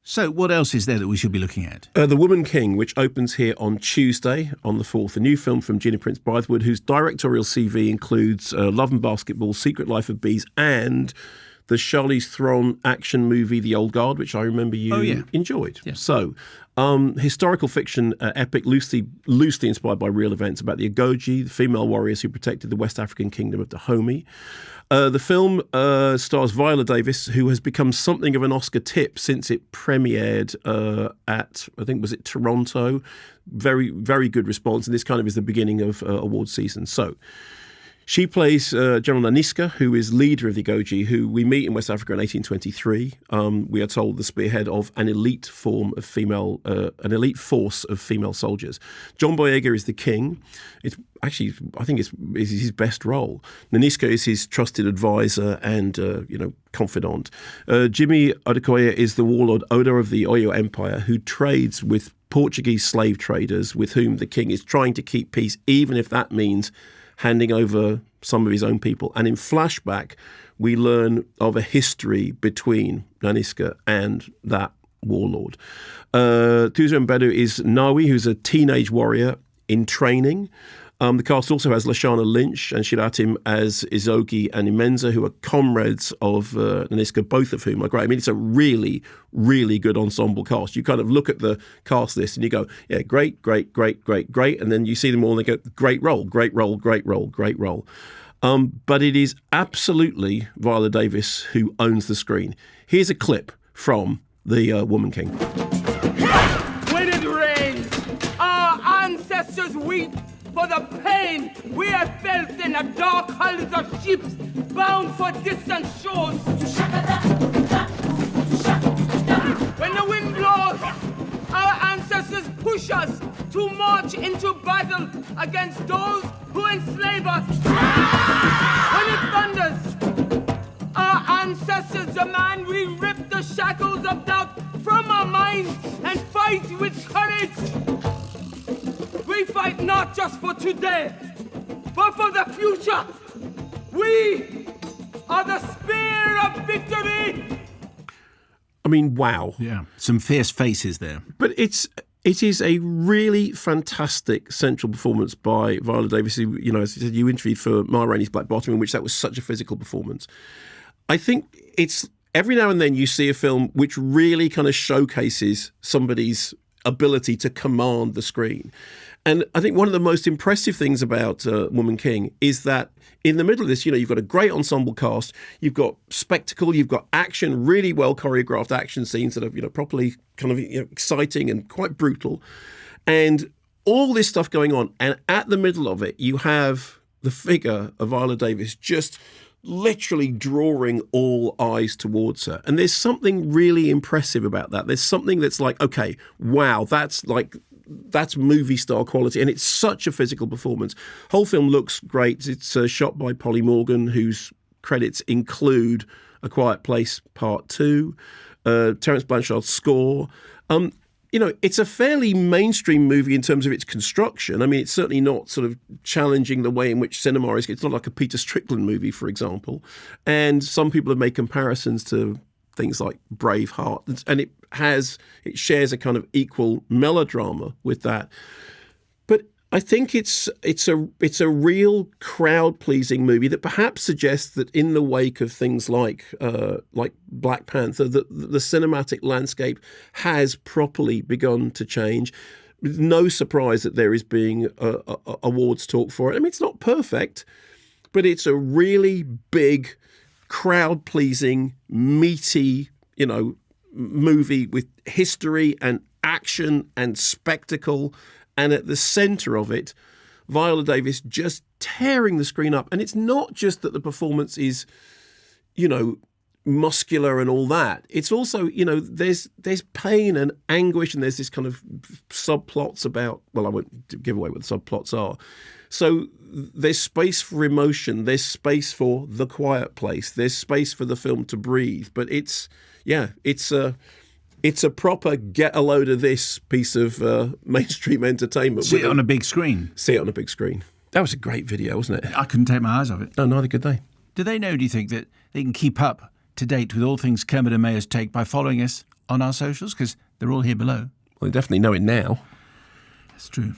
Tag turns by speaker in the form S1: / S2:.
S1: So what else is there that we should be looking at?
S2: The Woman King, which opens here on Tuesday, on the 4th. A new film from Gina Prince-Bythewood, whose directorial CV includes Love and Basketball, Secret Life of Bees, and the Charlize Theron action movie The Old Guard, which I remember you enjoyed. Yeah. So, historical fiction epic, loosely inspired by real events about the Agoji, the female warriors who protected the West African Kingdom of Dahomey. The film stars Viola Davis, who has become something of an Oscar tip since it premiered at, I think, was it Toronto? Very, very good response, and this kind of is the beginning of award season. So, she plays General Naniska, who is leader of the Agoji, who we meet in West Africa in 1823. We are told the spearhead of an elite force of female soldiers. John Boyega is the king. It's actually, I think it's his best role. Naniska is his trusted advisor and confidant. Jimmy Odukoya is the warlord Odo of the Oyo Empire, who trades with Portuguese slave traders with whom the king is trying to keep peace, even if that means handing over some of his own people. And in flashback, we learn of a history between Naniska and that warlord. Tuzo Mbedu is Nawi, who's a teenage warrior in training. The cast also has Lashana Lynch and Shiratim as Izogi and Imenza, who are comrades of Naniska, both of whom are great. I mean, it's a really, really good ensemble cast. You kind of look at the cast list and you go, yeah, great, great, great, great, great. And then you see them all and they go, great role, great role, great role, great role. But it is absolutely Viola Davis who owns the screen. Here's a clip from The Woman King.
S3: When it rains, our ancestors weep for the pain we have felt in the dark hulls of ships bound for distant shores. When the wind blows, our ancestors push us to march into battle against those who enslave us. When it thunders, our ancestors demand we rip the shackles of doubt from our minds and fight with courage. We fight not just for today, but for the future. We are the spear of victory.
S2: I mean, wow.
S1: Yeah, some fierce faces there.
S2: But it is a really fantastic central performance by Viola Davis, who, as you said, you interviewed for Ma Rainey's Black Bottom, in which that was such a physical performance. I think it's every now and then you see a film which really kind of showcases somebody's ability to command the screen. And I think one of the most impressive things about Woman King is that in the middle of this, you've got a great ensemble cast, you've got spectacle, you've got action, really well choreographed action scenes that are, properly kind of exciting and quite brutal. And all this stuff going on. And at the middle of it, you have the figure of Viola Davis just literally drawing all eyes towards her. And there's something really impressive about that. There's something that's like, okay, wow, that's movie star quality, and it's such a physical performance. Whole film looks great. It's shot by Polly Morgan, whose credits include A Quiet Place Part 2, Terence Blanchard's score. It's a fairly mainstream movie in terms of its construction. I mean, it's certainly not sort of challenging the way in which cinema is. It's not like a Peter Strickland movie, for example. And some people have made comparisons to things like Braveheart, and it shares a kind of equal melodrama with that. But I think it's a real crowd-pleasing movie that perhaps suggests that in the wake of things like Black Panther, the cinematic landscape has properly begun to change. No surprise that there is being awards talk for it. I mean, it's not perfect, but it's a really big, crowd-pleasing, meaty, movie with history and action and spectacle. And at the centre of it, Viola Davis just tearing the screen up. And it's not just that the performance is, muscular and all that. It's also, there's pain and anguish, and there's this kind of subplots about, well, I won't give away what the subplots are. So there's space for emotion. There's space for The Quiet Place. There's space for the film to breathe. But it's a proper get a load of this piece of mainstream entertainment.
S1: See it on a big screen.
S2: See it on a big screen. That was a great video, wasn't it?
S1: I couldn't take my eyes off it.
S2: No, neither could they.
S1: Do you think that they can keep up to date with all things Kermode and Mayo's take by following us on our socials? Because they're all here below.
S2: Well, they definitely know it now.
S1: That's true.